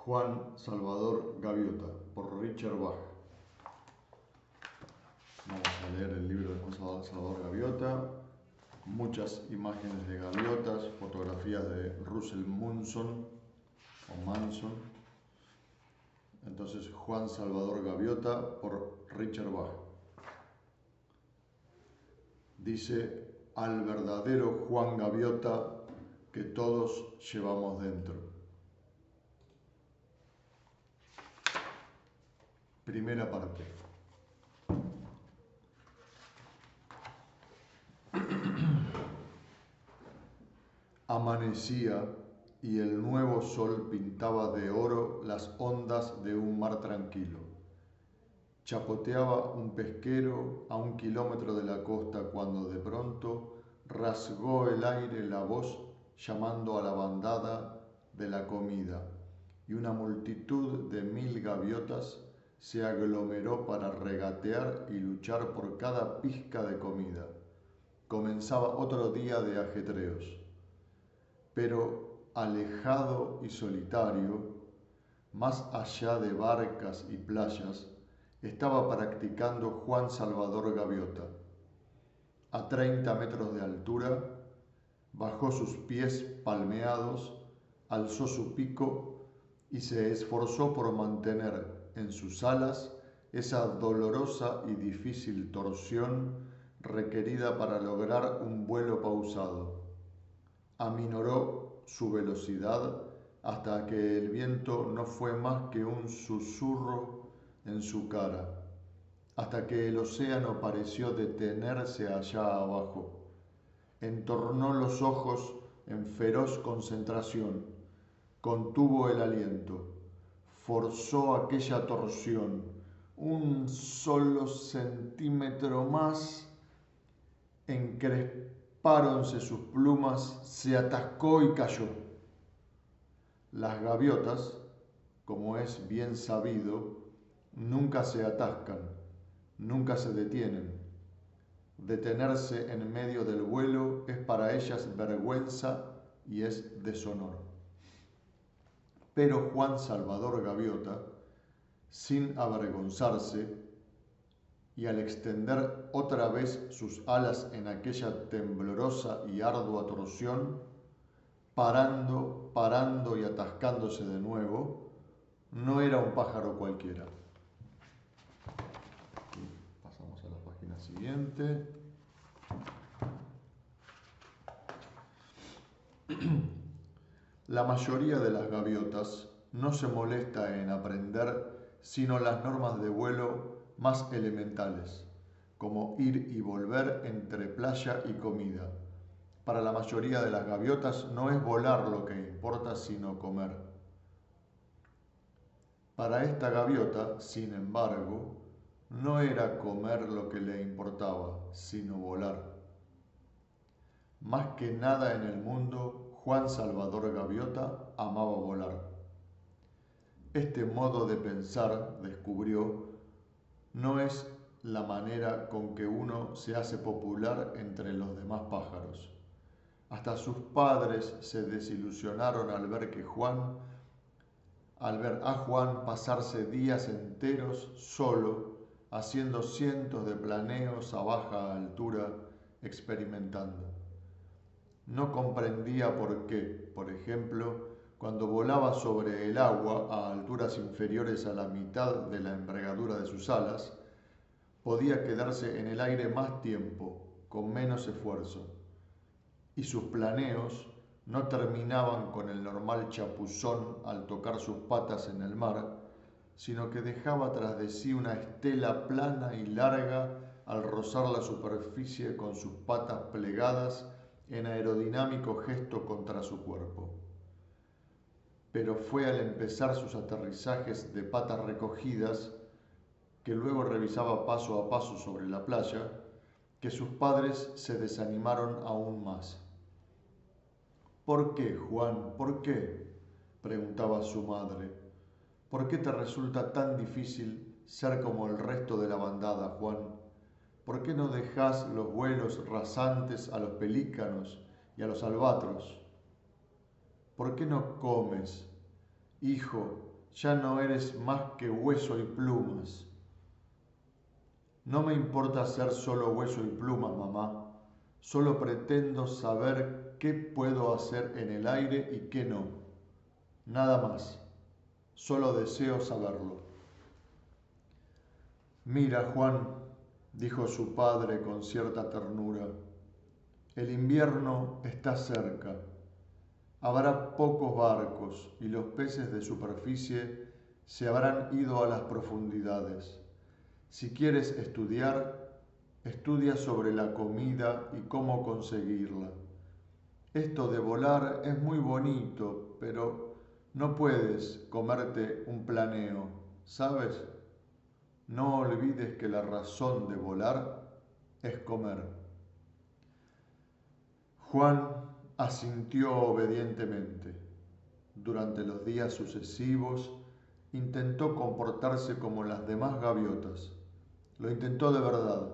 Juan Salvador Gaviota, por Richard Bach. Vamos a leer el libro de Juan Salvador Gaviota. Muchas imágenes de gaviotas, fotografías de Russell Munson o Manson. Entonces, Juan Salvador Gaviota por Richard Bach. Dice: al verdadero Juan Gaviota que todos llevamos dentro. Primera parte. Amanecía y el nuevo sol pintaba de oro las ondas de un mar tranquilo. Chapoteaba un pesquero a 1 kilómetro de la costa cuando de pronto rasgó el aire la voz llamando a la bandada de la comida, y una multitud de 1000 gaviotas se aglomeró para regatear y luchar por cada pizca de comida. Comenzaba otro día de ajetreos. Pero alejado y solitario, más allá de barcas y playas, estaba practicando Juan Salvador Gaviota. A 30 metros de altura, bajó sus pies palmeados, alzó su pico y se esforzó por mantener en sus alas esa dolorosa y difícil torsión requerida para lograr un vuelo pausado. Aminoró su velocidad hasta que el viento no fue más que un susurro en su cara, hasta que el océano pareció detenerse allá abajo. Entornó los ojos en feroz concentración, contuvo el aliento, forzó aquella torsión un solo centímetro más, encrespáronse sus plumas, se atascó y cayó. Las gaviotas, como es bien sabido, nunca se atascan, nunca se detienen. Detenerse en medio del vuelo es para ellas vergüenza y es deshonor. Pero Juan Salvador Gaviota, sin avergonzarse, y al extender otra vez sus alas en aquella temblorosa y ardua torsión, parando y atascándose de nuevo, no era un pájaro cualquiera. Aquí pasamos a la página siguiente. La mayoría de las gaviotas no se molesta en aprender sino las normas de vuelo más elementales, como ir y volver entre playa y comida. Para la mayoría de las gaviotas no es volar lo que importa, sino comer. Para esta gaviota, sin embargo, no era comer lo que le importaba, sino volar. Más que nada en el mundo, Juan Salvador Gaviota amaba volar. Este modo de pensar, descubrió, no es la manera con que uno se hace popular entre los demás pájaros. Hasta sus padres se desilusionaron al ver a Juan pasarse días enteros solo, haciendo cientos de planeos a baja altura, experimentando. No comprendía por qué, por ejemplo, cuando volaba sobre el agua a alturas inferiores a la mitad de la envergadura de sus alas, podía quedarse en el aire más tiempo, con menos esfuerzo, y sus planeos no terminaban con el normal chapuzón al tocar sus patas en el mar, sino que dejaba tras de sí una estela plana y larga al rozar la superficie con sus patas plegadas en aerodinámico gesto contra su cuerpo. Pero fue al empezar sus aterrizajes de patas recogidas, que luego revisaba paso a paso sobre la playa, que sus padres se desanimaron aún más. ¿Por qué, Juan? ¿Por qué?, preguntaba su madre. ¿Por qué te resulta tan difícil ser como el resto de la bandada, Juan? ¿Por qué no dejas los vuelos rasantes a los pelícanos y a los albatros? ¿Por qué no comes? Hijo, Ya no eres más que hueso y plumas. No me importa ser solo hueso y plumas, mamá. Solo pretendo saber qué puedo hacer en el aire y qué no. Nada más. Solo deseo saberlo. Mira, Juan, dijo su padre con cierta ternura, el invierno está cerca. Habrá pocos barcos y los peces de superficie se habrán ido a las profundidades. Si quieres estudiar, estudia sobre la comida y cómo conseguirla. Esto de volar es muy bonito, pero no puedes comerte un planeo, ¿sabes? No olvides que la razón de volar es comer. Juan asintió obedientemente. Durante los días sucesivos intentó comportarse como las demás gaviotas. Lo intentó de verdad,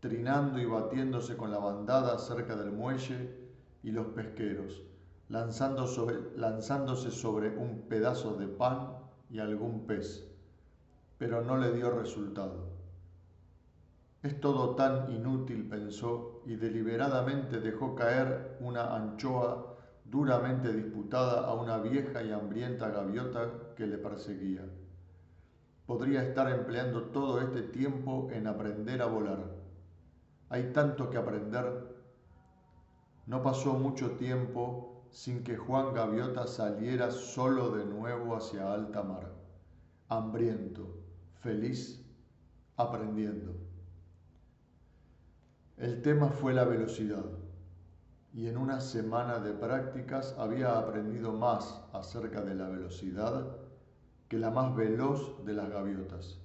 trinando y batiéndose con la bandada cerca del muelle y los pesqueros, lanzándose sobre un pedazo de pan y algún pez, pero no le dio resultado. Es todo tan inútil, pensó, y deliberadamente dejó caer una anchoa duramente disputada a una vieja y hambrienta gaviota que le perseguía. Podría estar empleando todo este tiempo en aprender a volar. Hay tanto que aprender. No pasó mucho tiempo sin que Juan Gaviota saliera solo de nuevo hacia alta mar, hambriento, feliz, aprendiendo. El tema fue la velocidad, y en una semana de prácticas había aprendido más acerca de la velocidad que la más veloz de las gaviotas.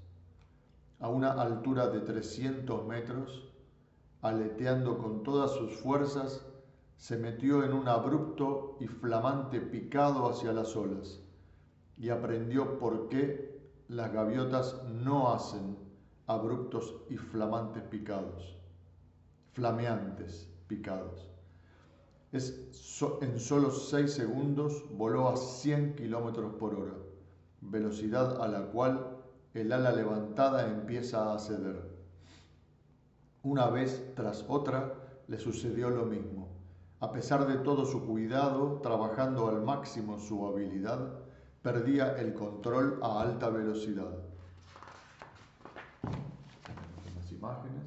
A una altura de 300 metros, aleteando con todas sus fuerzas, se metió en un abrupto y flamante picado hacia las olas y aprendió por qué las gaviotas no hacen abruptos y flameantes picados. En solo 6 segundos voló a 100 kilómetros por hora, velocidad a la cual el ala levantada empieza a ceder. Una vez tras otra le sucedió lo mismo. A pesar de todo su cuidado, trabajando al máximo su habilidad, perdía el control a alta velocidad. Las imágenes.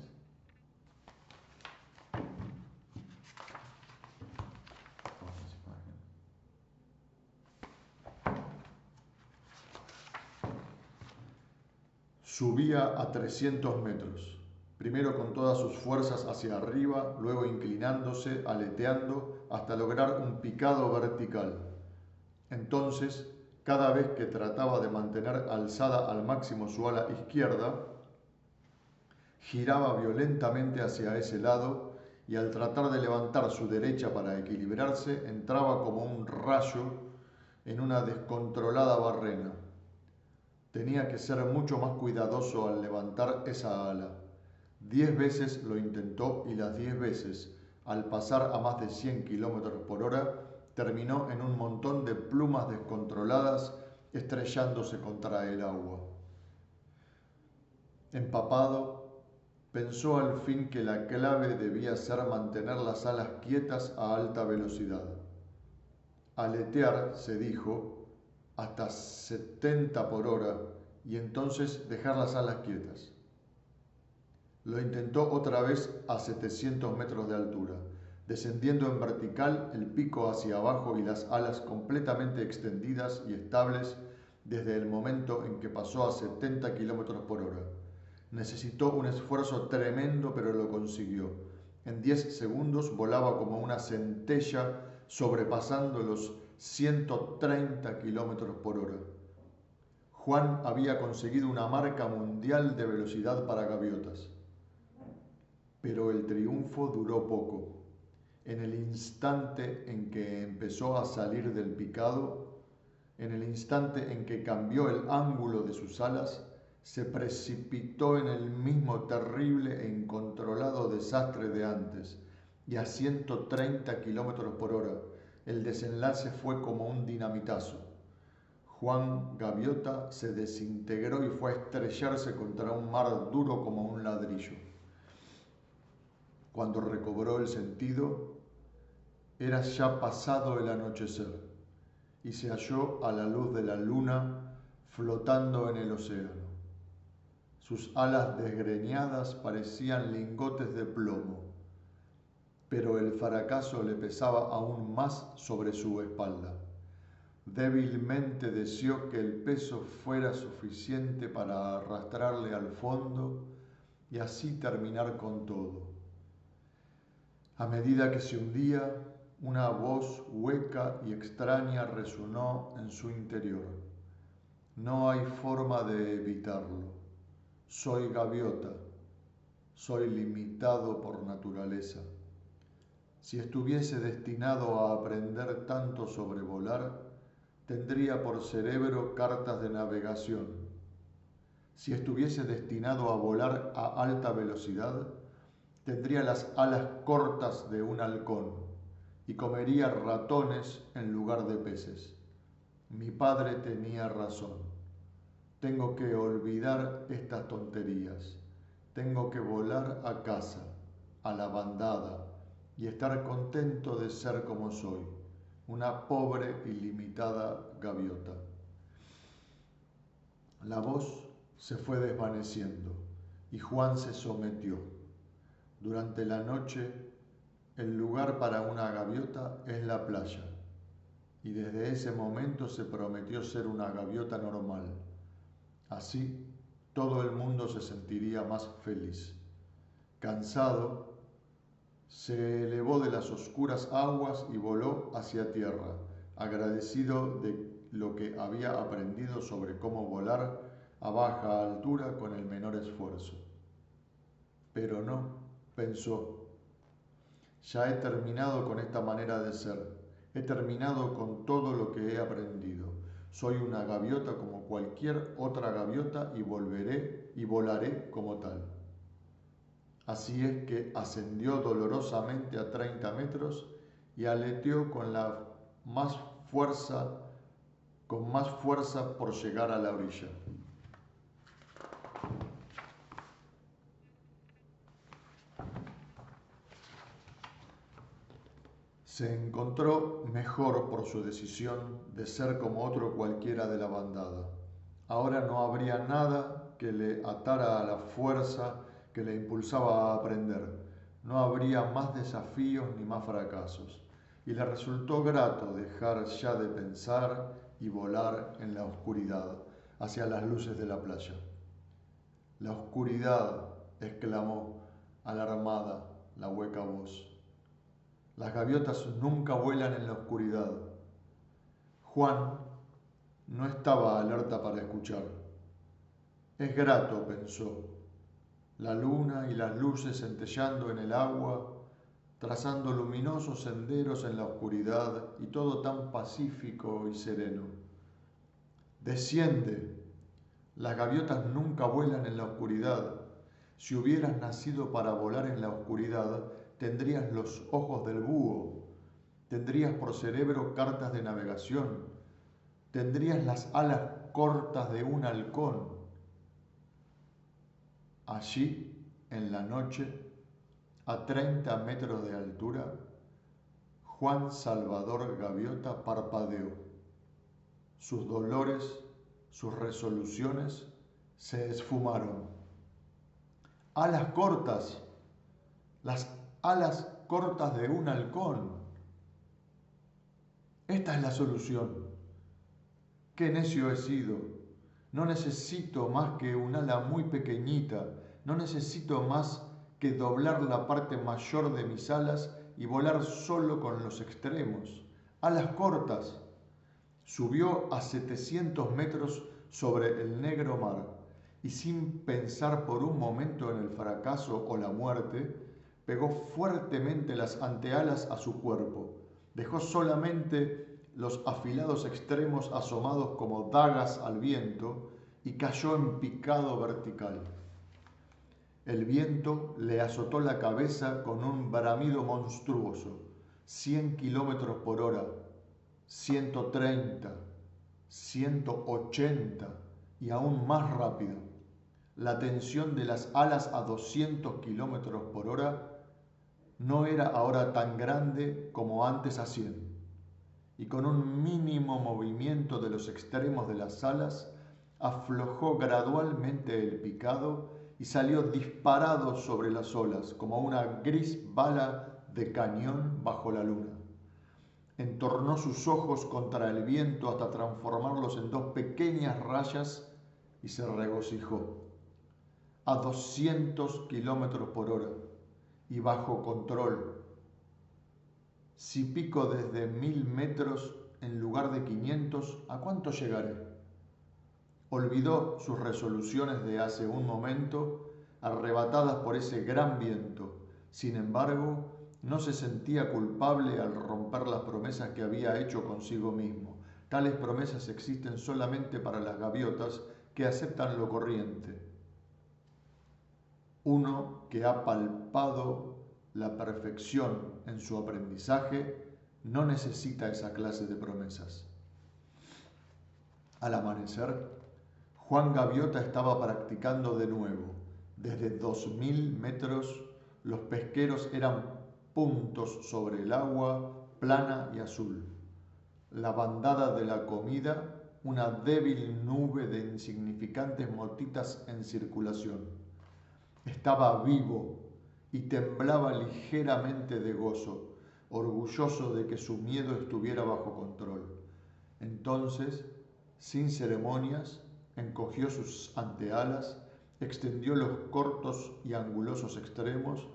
Subía a 300 metros, primero con todas sus fuerzas hacia arriba, luego inclinándose, aleteando, hasta lograr un picado vertical. Entonces, cada vez que trataba de mantener alzada al máximo su ala izquierda, giraba violentamente hacia ese lado y al tratar de levantar su derecha para equilibrarse, entraba como un rayo en una descontrolada barrena. Tenía que ser mucho más cuidadoso al levantar esa ala. 10 veces lo intentó y las 10 veces, al pasar a más de 100 kilómetros por hora, terminó en un montón de plumas descontroladas estrellándose contra el agua. Empapado, pensó al fin que la clave debía ser mantener las alas quietas a alta velocidad. Aletear, se dijo, hasta 70 por hora y entonces dejar las alas quietas. Lo intentó otra vez a 700 metros de altura, descendiendo en vertical, el pico hacia abajo y las alas completamente extendidas y estables desde el momento en que pasó a 70 kilómetros por hora. Necesitó un esfuerzo tremendo, pero lo consiguió. En 10 segundos volaba como una centella, sobrepasando los 130 kilómetros por hora. Juan había conseguido una marca mundial de velocidad para gaviotas. Pero el triunfo duró poco. En el instante en que empezó a salir del picado, en el instante en que cambió el ángulo de sus alas, se precipitó en el mismo terrible e incontrolado desastre de antes, y a 130 kilómetros por hora. El desenlace fue como un dinamitazo. Juan Gaviota se desintegró y fue a estrellarse contra un mar duro como un ladrillo. Cuando recobró el sentido, era ya pasado el anochecer y se halló a la luz de la luna flotando en el océano. Sus alas desgreñadas parecían lingotes de plomo, pero el fracaso le pesaba aún más sobre su espalda. Débilmente deseó que el peso fuera suficiente para arrastrarle al fondo y así terminar con todo. A medida que se hundía, una voz hueca y extraña resonó en su interior. No hay forma de evitarlo. Soy gaviota. Soy limitado por naturaleza. Si estuviese destinado a aprender tanto sobre volar, tendría por cerebro cartas de navegación. Si estuviese destinado a volar a alta velocidad, tendría las alas cortas de un halcón y comería ratones en lugar de peces. Mi padre tenía razón. Tengo que olvidar estas tonterías. Tengo que volar a casa, a la bandada, y estar contento de ser como soy, una pobre y limitada gaviota. La voz se fue desvaneciendo y Juan se sometió. Durante la noche, el lugar para una gaviota es la playa, y desde ese momento se prometió ser una gaviota normal. Así, todo el mundo se sentiría más feliz. Cansado, se elevó de las oscuras aguas y voló hacia tierra, agradecido de lo que había aprendido sobre cómo volar a baja altura con el menor esfuerzo. Pero no, pensó, ya he terminado con esta manera de ser, he terminado con todo lo que he aprendido. Soy una gaviota como cualquier otra gaviota y volaré como tal. Así es que ascendió dolorosamente a 30 metros y aleteó con más fuerza por llegar a la orilla. Se encontró mejor por su decisión de ser como otro cualquiera de la bandada. Ahora no habría nada que le atara a la fuerza que le impulsaba a aprender. No habría más desafíos ni más fracasos. Y le resultó grato dejar ya de pensar y volar en la oscuridad hacia las luces de la playa. La oscuridad, exclamó, alarmada, la hueca voz. Las gaviotas nunca vuelan en la oscuridad. Juan no estaba alerta para escuchar. Es grato, pensó, la luna y las luces centellando en el agua, trazando luminosos senderos en la oscuridad y todo tan pacífico y sereno. Desciende. Las gaviotas nunca vuelan en la oscuridad. Si hubieras nacido para volar en la oscuridad, tendrías los ojos del búho, tendrías por cerebro cartas de navegación, tendrías las alas cortas de un halcón. Allí, en la noche, a 30 metros de altura, Juan Salvador Gaviota parpadeó. Sus dolores, sus resoluciones se esfumaron. Alas cortas, las alas cortas de un halcón. Esta es la solución. ¡Qué necio he sido! No necesito más que un ala muy pequeñita, no necesito más que doblar la parte mayor de mis alas y volar solo con los extremos. Alas cortas. Subió a 700 metros sobre el negro mar y sin pensar por un momento en el fracaso o la muerte, pegó fuertemente las antealas a su cuerpo. Dejó solamente los afilados extremos asomados como dagas al viento y cayó en picado vertical. El viento le azotó la cabeza con un bramido monstruoso, 100 kilómetros por hora, 130, 180 y aún más rápido. La tensión de las alas a 200 kilómetros por hora no era ahora tan grande como antes a 100, y con un mínimo movimiento de los extremos de las alas, aflojó gradualmente el picado y salió disparado sobre las olas como una gris bala de cañón bajo la luna. Entornó sus ojos contra el viento hasta transformarlos en dos pequeñas rayas y se regocijó. A 200 kilómetros por hora y bajo control. Si pico desde 1000 metros en lugar de 500, ¿a cuánto llegaré? Olvidó sus resoluciones de hace un momento, arrebatadas por ese gran viento. Sin embargo, no se sentía culpable al romper las promesas que había hecho consigo mismo. Tales promesas existen solamente para las gaviotas que aceptan lo corriente. Uno que ha palpado la perfección en su aprendizaje no necesita esa clase de promesas. Al amanecer, Juan Gaviota estaba practicando de nuevo. Desde 2000 metros, los pesqueros eran puntos sobre el agua, plana y azul. La bandada de la comida, una débil nube de insignificantes motitas en circulación. Estaba vivo y temblaba ligeramente de gozo, orgulloso de que su miedo estuviera bajo control. Entonces, sin ceremonias, encogió sus antealas, extendió los cortos y angulosos extremos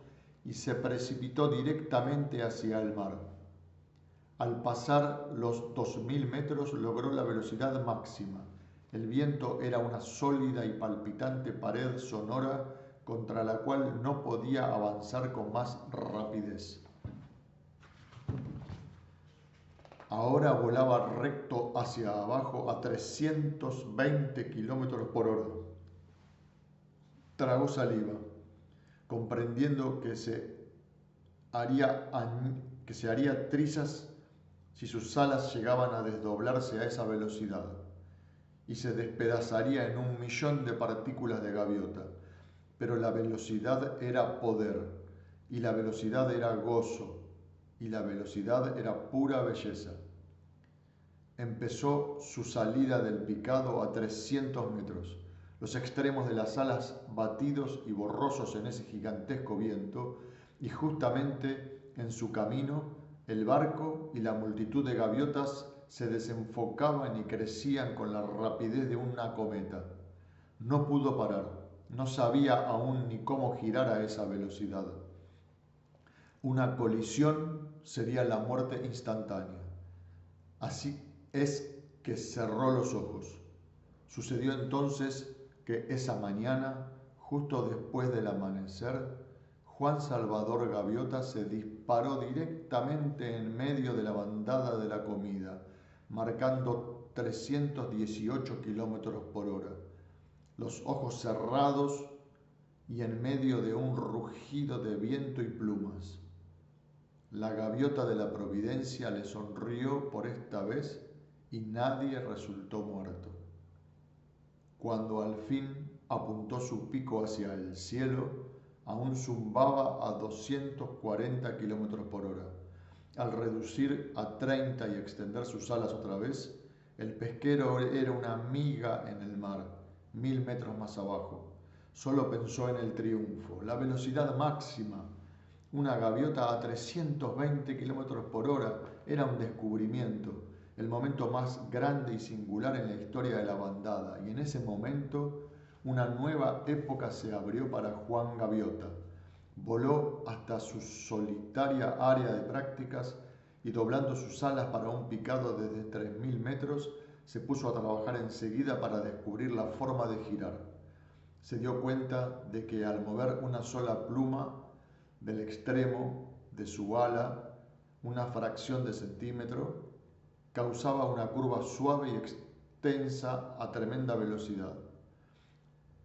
y se precipitó directamente hacia el mar. Al pasar los 2000 metros logró la velocidad máxima. El viento era una sólida y palpitante pared sonora contra la cual no podía avanzar con más rapidez. Ahora volaba recto hacia abajo a 320 kilómetros por hora. Tragó saliva, comprendiendo que se haría trizas si sus alas llegaban a desdoblarse a esa velocidad, y se despedazaría en 1.000.000 de partículas de gaviota. Pero la velocidad era poder, y la velocidad era gozo, y la velocidad era pura belleza. Empezó su salida del picado a 300 metros, los extremos de las alas batidos y borrosos en ese gigantesco viento, y justamente en su camino el barco y la multitud de gaviotas se desenfocaban y crecían con la rapidez de una cometa. No pudo parar. No sabía aún ni cómo girar a esa velocidad. Una colisión sería la muerte instantánea. Así es que cerró los ojos. Sucedió entonces que esa mañana, justo después del amanecer, Juan Salvador Gaviota se disparó directamente en medio de la bandada de la comida, marcando 318 kilómetros por hora. Los ojos cerrados y en medio de un rugido de viento y plumas. La gaviota de la Providencia le sonrió por esta vez y nadie resultó muerto. Cuando al fin apuntó su pico hacia el cielo, aún zumbaba a 240 kilómetros por hora. Al reducir a 30 y extender sus alas otra vez, el pesquero era una miga en el mar. 1000 metros más abajo. Solo pensó en el triunfo, la velocidad máxima. Una gaviota a 320 kilómetros por hora era un descubrimiento, el momento más grande y singular en la historia de la bandada, y en ese momento una nueva época se abrió para Juan Gaviota. Voló hasta su solitaria área de prácticas y doblando sus alas para un picado desde 3000 metros, se puso a trabajar enseguida para descubrir la forma de girar. Se dio cuenta de que al mover una sola pluma del extremo de su ala, una fracción de centímetro, causaba una curva suave y extensa a tremenda velocidad.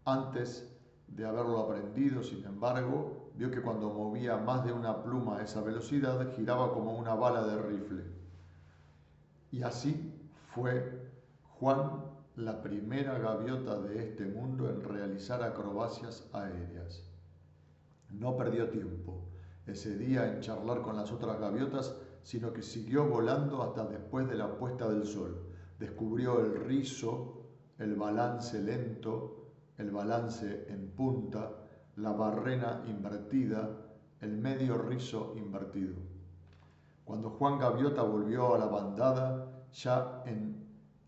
Antes de haberlo aprendido, sin embargo, vio que cuando movía más de una pluma a esa velocidad, giraba como una bala de rifle. Y así fue Juan, la primera gaviota de este mundo en realizar acrobacias aéreas. No perdió tiempo ese día en charlar con las otras gaviotas, sino que siguió volando hasta después de la puesta del sol. Descubrió el rizo, el balance lento, el balance en punta, la barrena invertida, el medio rizo invertido. Cuando Juan Gaviota volvió a la bandada, ya en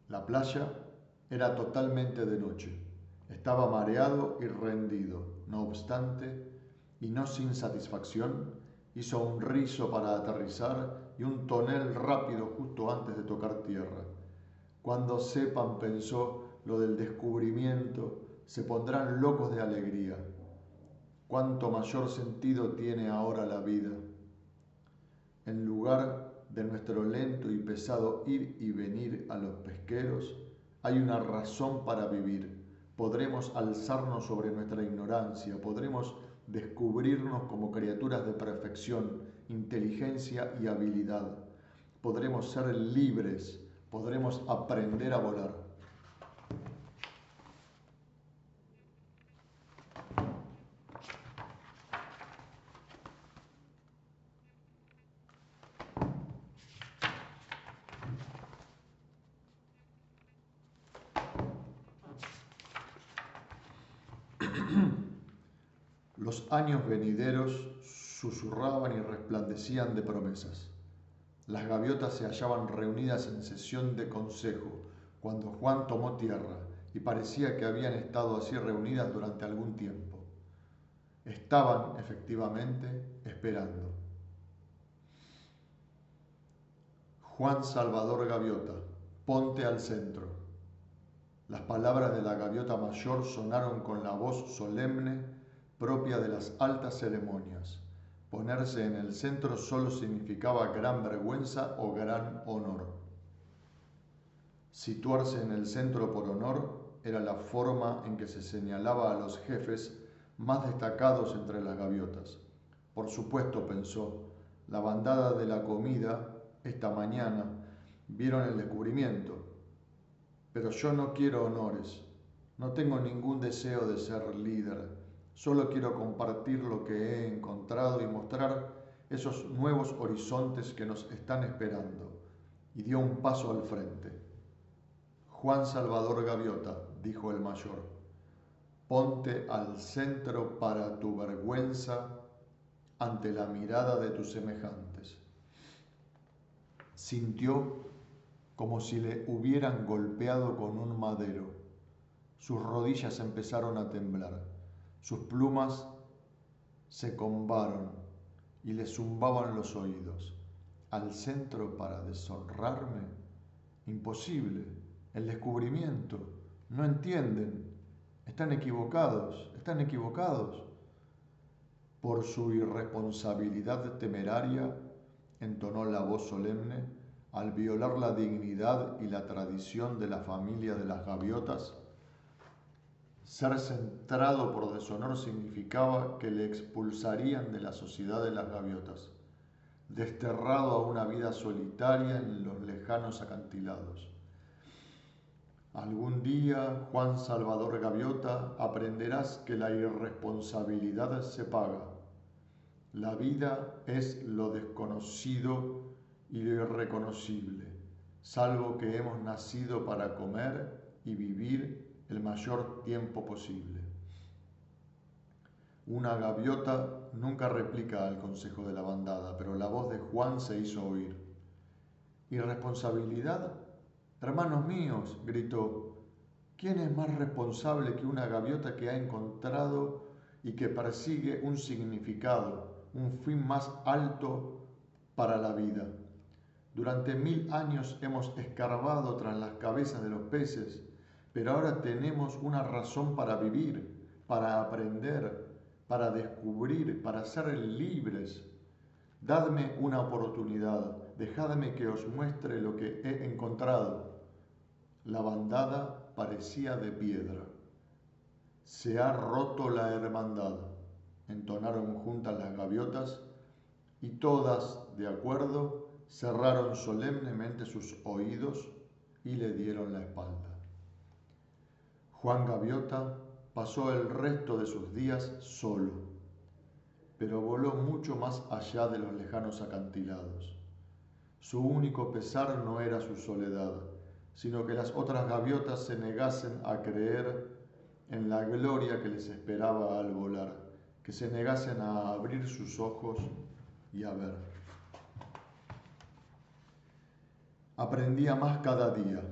la playa, era totalmente de noche. Estaba mareado y rendido. No obstante, y no sin satisfacción, hizo un rizo para aterrizar y un tonel rápido justo antes de tocar tierra. Cuando sepan, pensó, lo del descubrimiento, se pondrán locos de alegría. Cuánto mayor sentido tiene ahora la vida. En lugar de nuestro lento y pesado ir y venir a los pesqueros, hay una razón para vivir. Podremos alzarnos sobre nuestra ignorancia, podremos descubrirnos como criaturas de perfección, inteligencia y habilidad. Podremos ser libres, podremos aprender a volar. Los años venideros susurraban y resplandecían de promesas. Las gaviotas se hallaban reunidas en sesión de consejo cuando Juan tomó tierra y parecía que habían estado así reunidas durante algún tiempo. Estaban, efectivamente, esperando. Juan Salvador Gaviota, ponte al centro. Las palabras de la gaviota mayor sonaron con la voz solemne propia de las altas ceremonias. Ponerse en el centro solo significaba gran vergüenza o gran honor. Situarse en el centro por honor era la forma en que se señalaba a los jefes más destacados entre las gaviotas. Por supuesto, pensó, la bandada de la comida, esta mañana, vieron el descubrimiento. Pero yo no quiero honores, no tengo ningún deseo de ser líder, solo quiero compartir lo que he encontrado y mostrar esos nuevos horizontes que nos están esperando. Y dio un paso al frente. Juan Salvador Gaviota, dijo el mayor, ponte al centro para tu vergüenza ante la mirada de tus semejantes. Sintió como si le hubieran golpeado con un madero. Sus rodillas empezaron a temblar, sus plumas se combaron y le zumbaban los oídos. ¿Al centro para deshonrarme? Imposible. El descubrimiento. No entienden. Están equivocados, están equivocados. Por su irresponsabilidad temeraria, entonó la voz solemne, al violar la dignidad y la tradición de la familia de las gaviotas, ser centrado por deshonor significaba que le expulsarían de la sociedad de las gaviotas, desterrado a una vida solitaria en los lejanos acantilados. Algún día, Juan Salvador Gaviota, aprenderás que la irresponsabilidad se paga. La vida es lo desconocido y lo irreconocible, salvo que hemos nacido para comer y vivir el mayor tiempo posible. Una gaviota nunca replica al consejo de la bandada, pero la voz de Juan se hizo oír. ¿Irresponsabilidad? Hermanos míos, gritó, ¿quién es más responsable que una gaviota que ha encontrado y que persigue un significado, un fin más alto para la vida? Durante 1000 años hemos escarbado tras las cabezas de los peces, pero ahora tenemos una razón para vivir, para aprender, para descubrir, para ser libres. Dadme una oportunidad, dejadme que os muestre lo que he encontrado. La bandada parecía de piedra. Se ha roto la hermandad, entonaron juntas las gaviotas, y todas, de acuerdo, cerraron solemnemente sus oídos y le dieron la espalda. Juan Gaviota pasó el resto de sus días solo, pero voló mucho más allá de los lejanos acantilados. Su único pesar no era su soledad, sino que las otras gaviotas se negasen a creer en la gloria que les esperaba al volar, que se negasen a abrir sus ojos y a ver. Aprendía más cada día.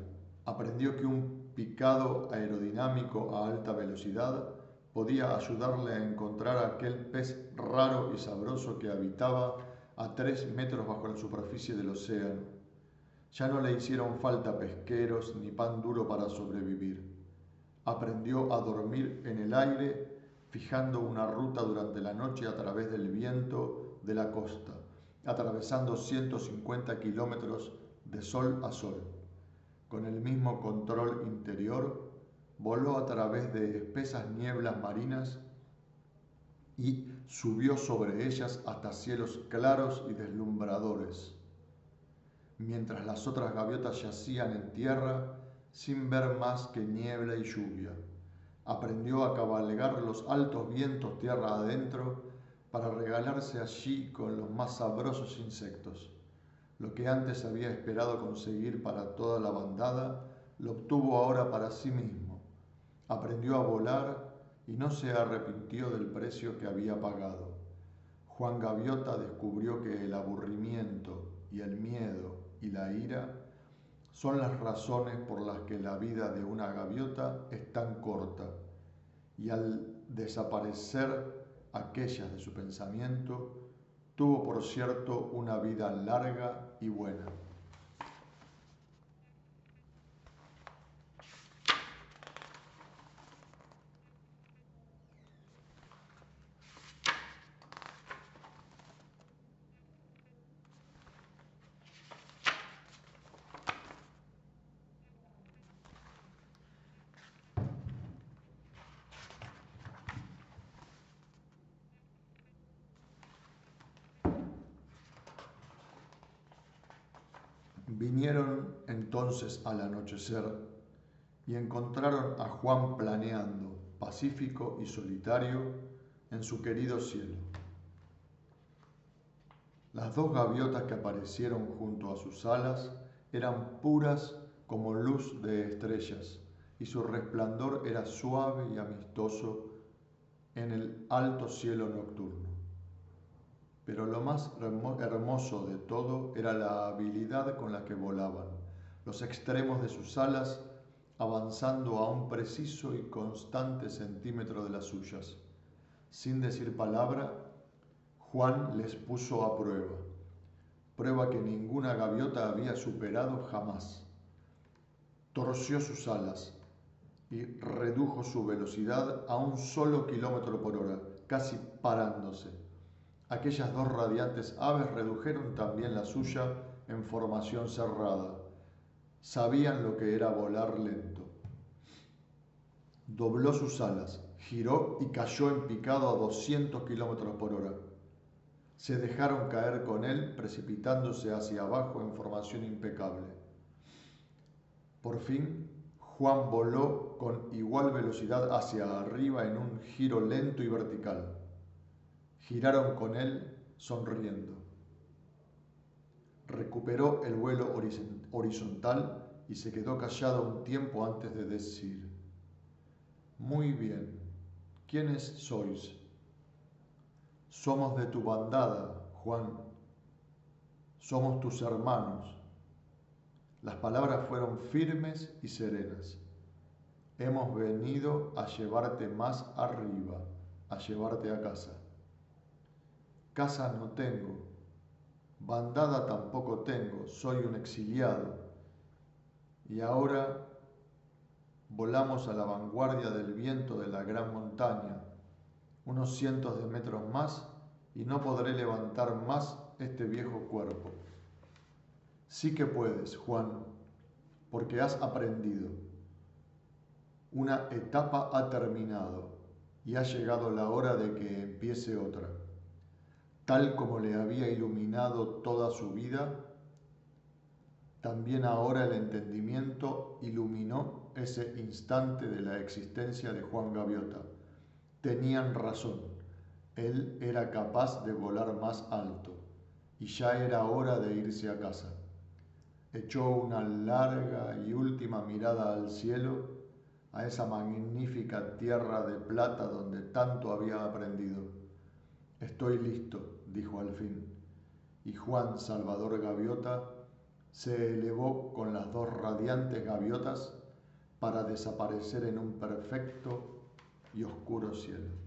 Aprendió que un picado aerodinámico a alta velocidad podía ayudarle a encontrar aquel pez raro y sabroso que habitaba a 3 metros bajo la superficie del océano. Ya no le hicieron falta pesqueros ni pan duro para sobrevivir. Aprendió a dormir en el aire, fijando una ruta durante la noche a través del viento de la costa, atravesando 150 kilómetros de sol a sol. Con el mismo control interior, voló a través de espesas nieblas marinas y subió sobre ellas hasta cielos claros y deslumbradores, mientras las otras gaviotas yacían en tierra sin ver más que niebla y lluvia. Aprendió a cabalgar los altos vientos tierra adentro para regalarse allí con los más sabrosos insectos. Lo que antes había esperado conseguir para toda la bandada, lo obtuvo ahora para sí mismo. Aprendió a volar y no se arrepintió del precio que había pagado. Juan Gaviota descubrió que el aburrimiento y el miedo y la ira son las razones por las que la vida de una gaviota es tan corta, y al desaparecer aquellas de su pensamiento, tuvo por cierto una vida larga y buena. Vinieron entonces al anochecer y encontraron a Juan planeando, pacífico y solitario, en su querido cielo. Las 2 gaviotas que aparecieron junto a sus alas eran puras como luz de estrellas, y su resplandor era suave y amistoso en el alto cielo nocturno. Pero lo más hermoso de todo era la habilidad con la que volaban, los extremos de sus alas avanzando a un preciso y constante centímetro de las suyas. Sin decir palabra, Juan les puso a prueba que ninguna gaviota había superado jamás. Torció sus alas y redujo su velocidad a 1 solo kilómetro por hora, casi parándose. Aquellas 2 radiantes aves redujeron también la suya en formación cerrada. Sabían lo que era volar lento. Dobló sus alas, giró y cayó en picado a 200 kilómetros por hora. Se dejaron caer con él, precipitándose hacia abajo en formación impecable. Por fin, Juan voló con igual velocidad hacia arriba en un giro lento y vertical. Giraron con él sonriendo. Recuperó el vuelo horizontal y se quedó callado un tiempo antes de decir: «Muy bien, ¿quiénes sois?» «Somos de tu bandada, Juan. Somos tus hermanos». Las palabras fueron firmes y serenas. «Hemos venido a llevarte más arriba, a llevarte a casa». «Casa no tengo, bandada tampoco tengo, soy un exiliado. Y ahora volamos a la vanguardia del viento de la gran montaña, unos cientos de metros más, y no podré levantar más este viejo cuerpo». «Sí que puedes, Juan, porque has aprendido. Una etapa ha terminado y ha llegado la hora de que empiece otra». Tal como le había iluminado toda su vida, también ahora el entendimiento ese instante de la existencia de Juan Gaviota. Tenían razón, él era capaz de volar más alto, y ya era hora de irse a casa. Echó una larga y última mirada al cielo, a esa magnífica tierra de plata donde tanto había aprendido. Estoy listo, dijo al fin, y Juan Salvador Gaviota se elevó con las dos radiantes gaviotas para desaparecer en un perfecto y oscuro cielo.